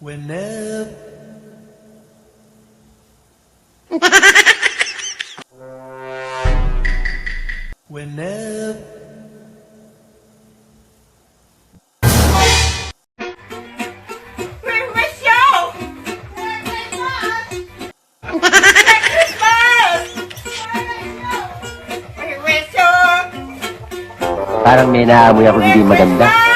Whenever Whenever We miss you! Merry Christmas! We miss you! Parang may naamoy ako hindi maganda.